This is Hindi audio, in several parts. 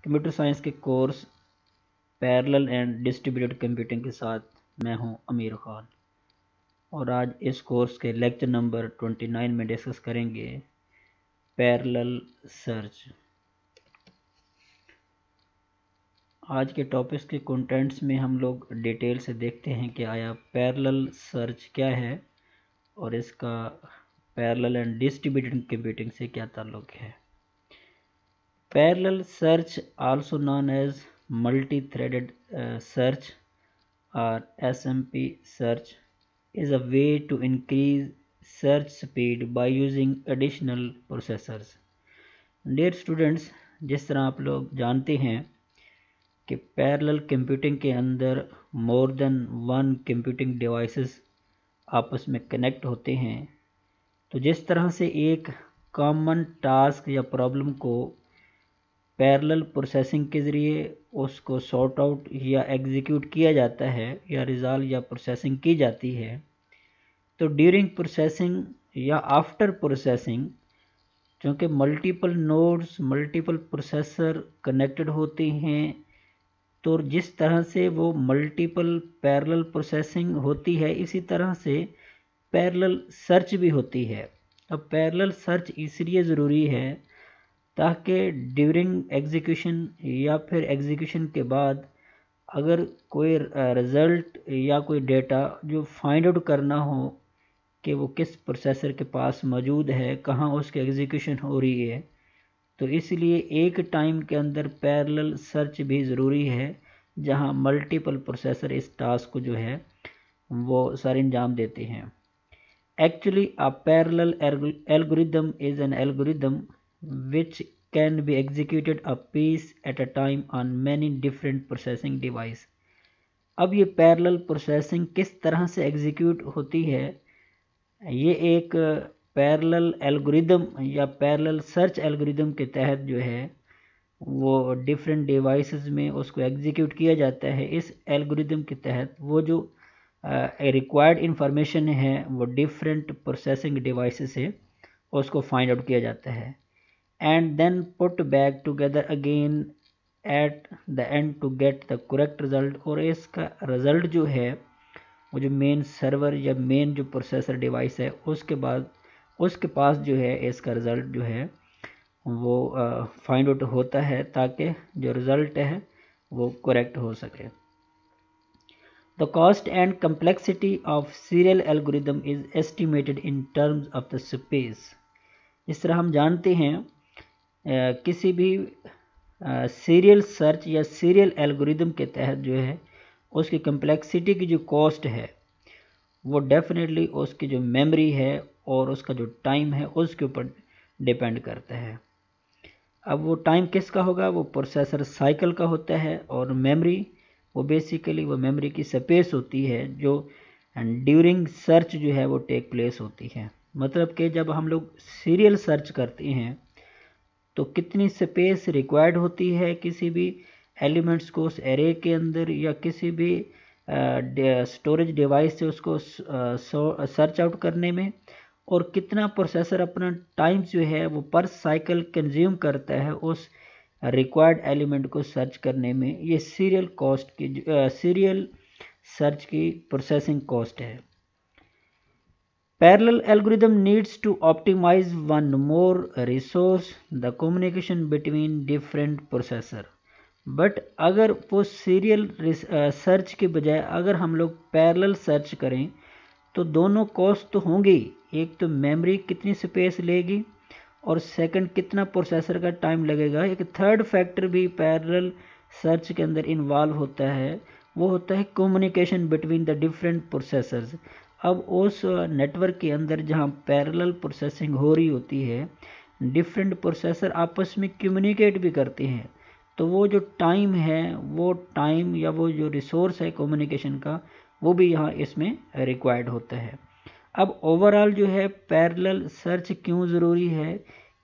कंप्यूटर साइंस के course parallel and distributed computing के साथ मैं हूं अमीर खान, और आज इस कोर्स के लेक्चर नंबर 29 में डिस्कस करेंगे पैरेलल सर्च। आज के टॉपिक्स के कंटेंट्स में हम लोग डिटेल से देखते हैं कि आया पैरेलल सर्च क्या है और इसका पैरेलल एंड डिस्ट्रीब्यूटेड कंप्यूटिंग से क्या ताल्लुक है। Parallel search, also known as multi-threaded search or SMP search, is a way to increase search speed by using additional processors. Dear students, जिस तरह आप लोग जानते हैं कि पैरेलल कंप्यूटिंग के अंदर more than one computing devices आपस में कनेक्ट होते हैं, तो जिस तरह से एक कॉमन टास्क या प्रॉब्लम को पैरेलल प्रोसेसिंग के ज़रिए उसको सॉर्ट आउट या एग्जीक्यूट किया जाता है या रिजॉल्व या प्रोसेसिंग की जाती है, तो ड्यूरिंग प्रोसेसिंग या आफ्टर प्रोसेसिंग चूँकि multiple nodes multiple processor connected होते हैं, तो जिस तरह से वो मल्टीपल पैरेलल प्रोसेसिंग होती है, इसी तरह से पैरेलल सर्च भी होती है। अब पैरेलल सर्च इसलिए ज़रूरी है ताकि ड्यूरिंग एग्जीक्यूशन या फिर एग्जीक्यूशन के बाद अगर कोई रिज़ल्ट या कोई डेटा जो फाइंड आउट करना हो कि वो किस प्रोसेसर के पास मौजूद है, कहाँ उसकी एग्जीक्यूशन हो रही है, तो इसलिए एक टाइम के अंदर पैरेलल सर्च भी ज़रूरी है, जहाँ मल्टीपल प्रोसेसर इस टास्क को जो है वो सारे अंजाम देते हैं। Actually, a parallel algorithm is an algorithm which can be executed a piece at a time on many different processing device. अब ये पैरेलल प्रोसेसिंग किस तरह से एग्जीक्यूट होती है, ये एक पैरेलल एल्गोरिदम या पैरेलल सर्च एल्गोरिदम के तहत जो है वो डिफरेंट डिवाइसेस में उसको एग्जीक्यूट किया जाता है। इस एल्गोरिदम के तहत वो जो रिक्वायर्ड इंफॉर्मेशन है वो डिफरेंट प्रोसेसिंग डिवाइसेस से उसको फाइंड आउट किया जाता है and then put back together again at the end to get the correct result. और इसका रिजल्ट जो है वो जो मेन सर्वर या मेन जो प्रोसेसर डिवाइस है उसके पास जो है इसका रिजल्ट जो है वो फाइंड आउट होता है, ताकि जो रिजल्ट है वो करेक्ट हो सके। The cost and complexity of serial algorithm is estimated in terms of the space. इस तरह हम जानते हैं किसी भी सीरियल सर्च या सीरियल एल्गोरिदम के तहत जो है उसकी कम्प्लेक्सिटी की जो कॉस्ट है वो डेफिनेटली उसकी जो मेमोरी है और उसका जो टाइम है उसके ऊपर डिपेंड करता है। अब वो टाइम किसका होगा, वो प्रोसेसर साइकिल का होता है, और मेमोरी वो बेसिकली वो मेमोरी की स्पेस होती है जो ड्यूरिंग सर्च जो है वो टेक प्लेस होती है। मतलब कि जब हम लोग सीरियल सर्च करते हैं तो कितनी स्पेस रिक्वायर्ड होती है किसी भी एलिमेंट्स को उस एरे के अंदर या किसी भी स्टोरेज डिवाइस से उसको सर्च आउट करने में, और कितना प्रोसेसर अपना टाइम जो है वो पर साइकिल कंज्यूम करता है उस रिक्वायर्ड एलिमेंट को सर्च करने में। ये सीरियल कॉस्ट की सीरियल सर्च की प्रोसेसिंग कॉस्ट है। Parallel algorithm needs to optimize one more resource the communication between different processor. But अगर वो सीरियल सर्च के बजाय अगर हम लोग पैरेलल सर्च करें तो दोनों कॉस्ट तो होंगी, एक तो मेमोरी कितनी स्पेस लेगी और सेकंड कितना प्रोसेसर का टाइम लगेगा। एक थर्ड फैक्टर भी पैरेलल सर्च के अंदर इन्वॉल्व होता है, वो होता है communication between the different processors. अब उस नेटवर्क के अंदर जहाँ पैरेलल प्रोसेसिंग हो रही होती है, डिफरेंट प्रोसेसर आपस में कम्युनिकेट भी करते हैं, तो वो जो टाइम है वो टाइम या वो जो रिसोर्स है कम्युनिकेशन का वो भी यहाँ इसमें रिक्वायर्ड होता है। अब ओवरऑल जो है पैरेलल सर्च क्यों ज़रूरी है,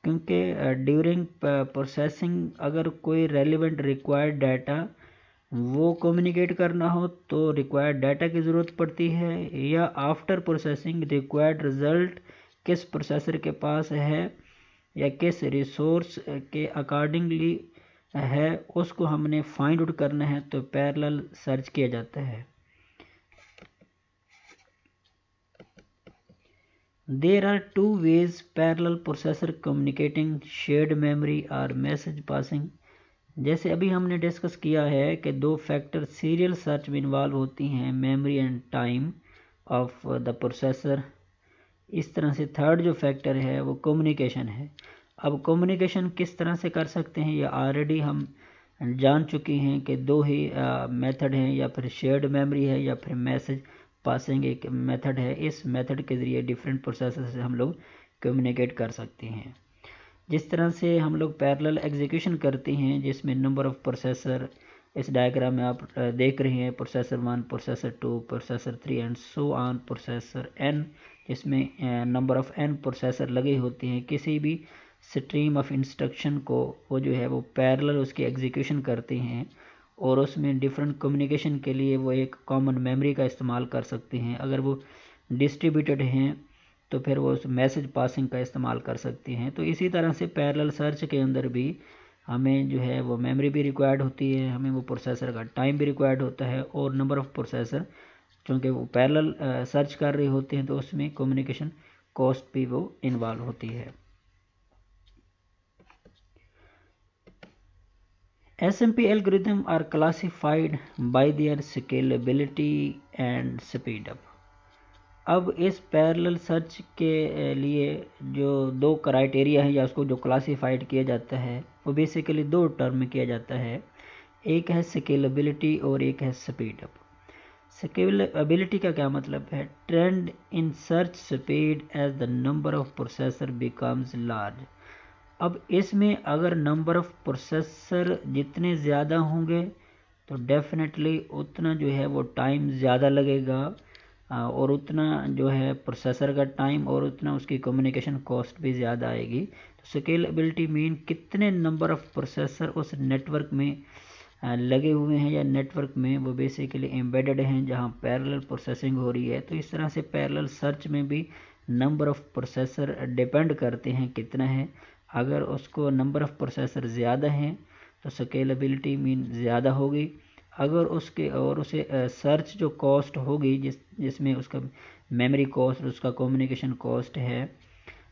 क्योंकि ड्यूरिंग प्रोसेसिंग अगर कोई रेलिवेंट रिक्वायर्ड डाटा वो कम्युनिकेट करना हो तो रिक्वायर्ड डाटा की ज़रूरत पड़ती है, या आफ्टर प्रोसेसिंग रिक्वायर्ड रिज़ल्ट किस प्रोसेसर के पास है या किस रिसोर्स के अकॉर्डिंगली है उसको हमने फाइंड आउट करना है तो पैरेलल सर्च किया जाता है। There are two ways parallel processor communicating shared memory or message passing। जैसे अभी हमने डिस्कस किया है कि दो फैक्टर सीरियल सर्च में इन्वॉल्व होती हैं, memory and time of the processor. इस तरह से थर्ड जो फैक्टर है वो कम्युनिकेशन है। अब कम्युनिकेशन किस तरह से कर सकते हैं ये ऑलरेडी हम जान चुके हैं कि दो ही मेथड हैं, या फिर शेयर्ड मेमोरी है या फिर मैसेज पासिंग एक मेथड है। इस मेथड के ज़रिए डिफरेंट प्रोसेसर से हम लोग कम्युनिकेट कर सकते हैं। जिस तरह से हम लोग पैरेलल एग्जीक्यूशन करते हैं जिसमें नंबर ऑफ़ प्रोसेसर इस डायग्राम में आप देख रहे हैं, processor 1, processor 2, processor 3 and so on processor n, जिसमें नंबर ऑफ़ n प्रोसेसर लगे होते हैं। किसी भी स्ट्रीम ऑफ इंस्ट्रक्शन को वो जो है वो पैरेलल उसकी एग्जीक्यूशन करते हैं और उसमें डिफरेंट कम्युनिकेशन के लिए वो एक कॉमन मेमोरी का इस्तेमाल कर सकते हैं। अगर वो डिस्ट्रीब्यूटेड हैं तो फिर वो उस मैसेज पासिंग का इस्तेमाल कर सकते हैं। तो इसी तरह से पैरेलल सर्च के अंदर भी हमें जो है वो मेमोरी भी रिक्वायर्ड होती है, हमें वो प्रोसेसर का टाइम भी रिक्वायर्ड होता है और नंबर ऑफ़ प्रोसेसर, चूँकि वो पैरेलल सर्च कर रहे होते हैं तो उसमें कम्युनिकेशन कॉस्ट भी वो इन्वॉल्व होती है। SMP algorithm are classified by their scalability and speed up। अब इस पैरेलल सर्च के लिए जो दो क्राइटेरिया है या उसको जो क्लासिफाइड किया जाता है वो बेसिकली दो टर्म में किया जाता है, एक है स्केलेबिलिटी और एक है स्पीड अप। स्केलेबिलिटी का क्या मतलब है? Trend in search speed as the number of processor becomes large. अब इसमें अगर नंबर ऑफ़ प्रोसेसर जितने ज़्यादा होंगे तो डेफिनेटली उतना जो है वो टाइम ज़्यादा लगेगा और उतना जो है प्रोसेसर का टाइम और उतना उसकी कम्युनिकेशन कॉस्ट भी ज़्यादा आएगी। तो स्केलेबिलिटी मीन कितने नंबर ऑफ़ प्रोसेसर उस नेटवर्क में लगे हुए हैं या नेटवर्क में वो बेसिकली एम्बेडेड हैं जहाँ पैरेलल प्रोसेसिंग हो रही है। तो इस तरह से पैरेलल सर्च में भी नंबर ऑफ़ प्रोसेसर डिपेंड करते हैं कितना है। अगर उसको नंबर ऑफ़ प्रोसेसर ज़्यादा हैं तो स्केलेबिलिटी मीन ज़्यादा होगी। अगर उसके और उसे सर्च जो कॉस्ट होगी जिसमें उसका मेमोरी कॉस्ट, उसका कम्युनिकेशन कॉस्ट है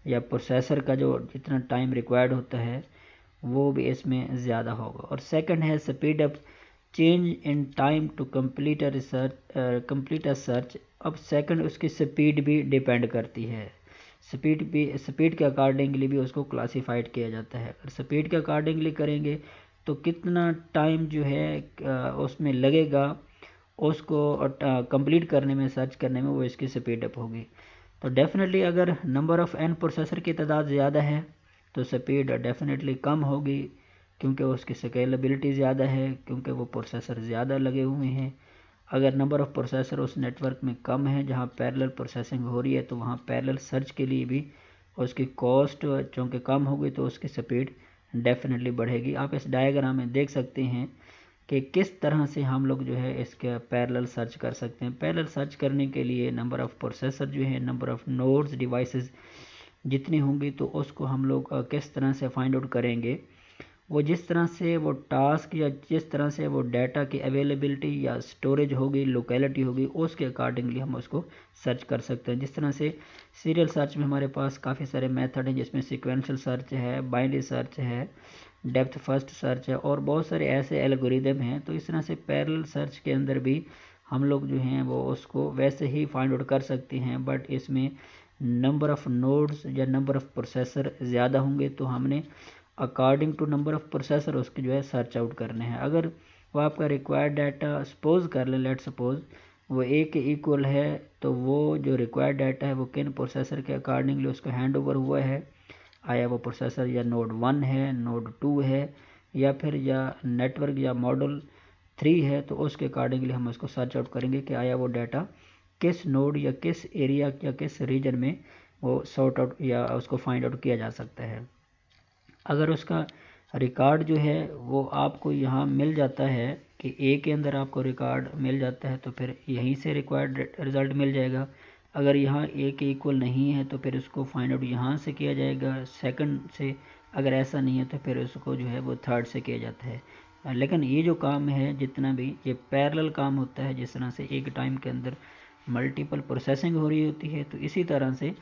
या प्रोसेसर का जो जितना टाइम रिक्वायर्ड होता है वो भी इसमें ज़्यादा होगा। और सेकंड है speed up, change in time to complete a search. अब सेकंड उसकी स्पीड भी डिपेंड करती है, स्पीड के अकॉर्डिंगली भी उसको क्लासिफाइड किया जाता है। अगर स्पीड के अकॉर्डिंगली करेंगे तो कितना टाइम जो है उसमें लगेगा उसको कंप्लीट करने में, सर्च करने में, वो इसकी स्पीड अप होगी। तो डेफिनेटली अगर नंबर ऑफ़ n प्रोसेसर की तादाद ज़्यादा है तो स्पीड डेफिनेटली कम होगी क्योंकि उसकी स्केलेबिलिटी ज़्यादा है, क्योंकि वो प्रोसेसर ज़्यादा लगे हुए हैं। अगर नंबर ऑफ़ प्रोसेसर उस नेटवर्क में कम है जहाँ पैरेलल प्रोसेसिंग हो रही है तो वहाँ पैरेलल सर्च के लिए भी उसकी कॉस्ट चूँकि कम होगी तो उसकी स्पीड डेफिनेटली बढ़ेगी। आप इस डायग्राम में देख सकते हैं कि किस तरह से हम लोग जो है इसके पैरेलल सर्च कर सकते हैं। पैरेलल सर्च करने के लिए नंबर ऑफ़ प्रोसेसर जो है, नंबर ऑफ़ नोड्स, डिवाइसेस जितनी होंगी तो उसको हम लोग किस तरह से फाइंड आउट करेंगे, वो जिस तरह से वो टास्क या जिस तरह से वो डाटा की अवेलेबिलिटी या स्टोरेज होगी, लोकेलिटी होगी, उसके अकॉर्डिंगली हम उसको सर्च कर सकते हैं। जिस तरह से सीरियल सर्च में हमारे पास काफ़ी सारे मेथड हैं जिसमें सीक्वेंशियल सर्च है, बाइनरी सर्च है, डेप्थ फर्स्ट सर्च है और बहुत सारे ऐसे एल्गोरिदम हैं। तो इस तरह से पैरेलल सर्च के अंदर भी हम लोग जो हैं वो उसको वैसे ही फाइंड आउट कर सकते हैं, बट इसमें नंबर ऑफ़ नोड्स या नंबर ऑफ़ प्रोसेसर ज़्यादा होंगे तो हमने according to number of processor उसके जो है सर्च आउट करने हैं। अगर वो आपका रिक्वायर्ड डाटा सपोज कर ले, लेट सपोज वो ए के इक्वल है तो वो जो रिक्वायर्ड डाटा है वो किन प्रोसेसर के अकॉर्डिंगली उसको हैंड ओवर हुआ है, आया वो प्रोसेसर या नोड 1 है, नोड 2 है या फिर या नेटवर्क या मॉडल 3 है, तो उसके अकॉर्डिंगली हम उसको सर्च आउट करेंगे कि आया वो डाटा किस नोड या किस एरिया या किस रीजन में वो सॉर्ट आउट या उसको फाइंड आउट किया जा सकता है। अगर उसका रिकॉर्ड जो है वो आपको यहाँ मिल जाता है कि ए के अंदर आपको रिकॉर्ड मिल जाता है तो फिर यहीं से रिक्वायर्ड रिज़ल्ट मिल जाएगा। अगर यहाँ ए के इक्वल नहीं है तो फिर उसको फाइंड आउट यहाँ से किया जाएगा, सेकंड से अगर ऐसा नहीं है तो फिर उसको जो है वो थर्ड से किया जाता है। लेकिन ये जो काम है जितना भी ये पैरेलल काम होता है, जिस तरह से एक टाइम के अंदर मल्टीपल प्रोसेसिंग हो रही होती है, तो इसी तरह से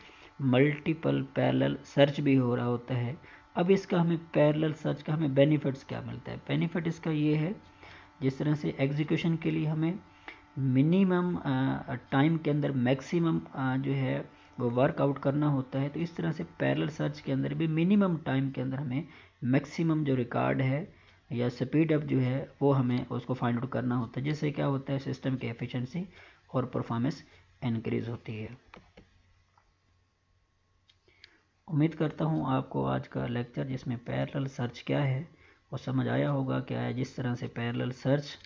मल्टीपल पैरेलल सर्च भी हो रहा होता है। अब इसका हमें पैरेलल सर्च का हमें बेनिफिट्स क्या मिलता है? बेनिफिट इसका ये है, जिस तरह से एग्जीक्यूशन के लिए हमें मिनिमम टाइम के अंदर मैक्सिमम जो है वो वर्कआउट करना होता है, तो इस तरह से पैरेलल सर्च के अंदर भी मिनिमम टाइम के अंदर हमें मैक्सिमम जो रिकॉर्ड है या स्पीड अप जो है वो हमें उसको फाइंड आउट करना होता है, जिससे क्या होता है सिस्टम की एफिशिएंसी और परफॉर्मेंस इंक्रीज होती है। उम्मीद करता हूँ आपको आज का लेक्चर जिसमें पैरेलल सर्च क्या है वो समझ आया होगा। क्या है, जिस तरह से पैरेलल सर्च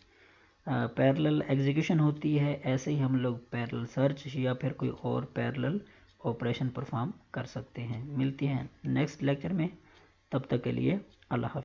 पैरेलल एग्जीक्यूशन होती है, ऐसे ही हम लोग पैरेलल सर्च या फिर कोई और पैरेलल ऑपरेशन परफॉर्म कर सकते हैं। मिलती हैं नेक्स्ट लेक्चर में, तब तक के लिए अल्लाह हाफ़िज़।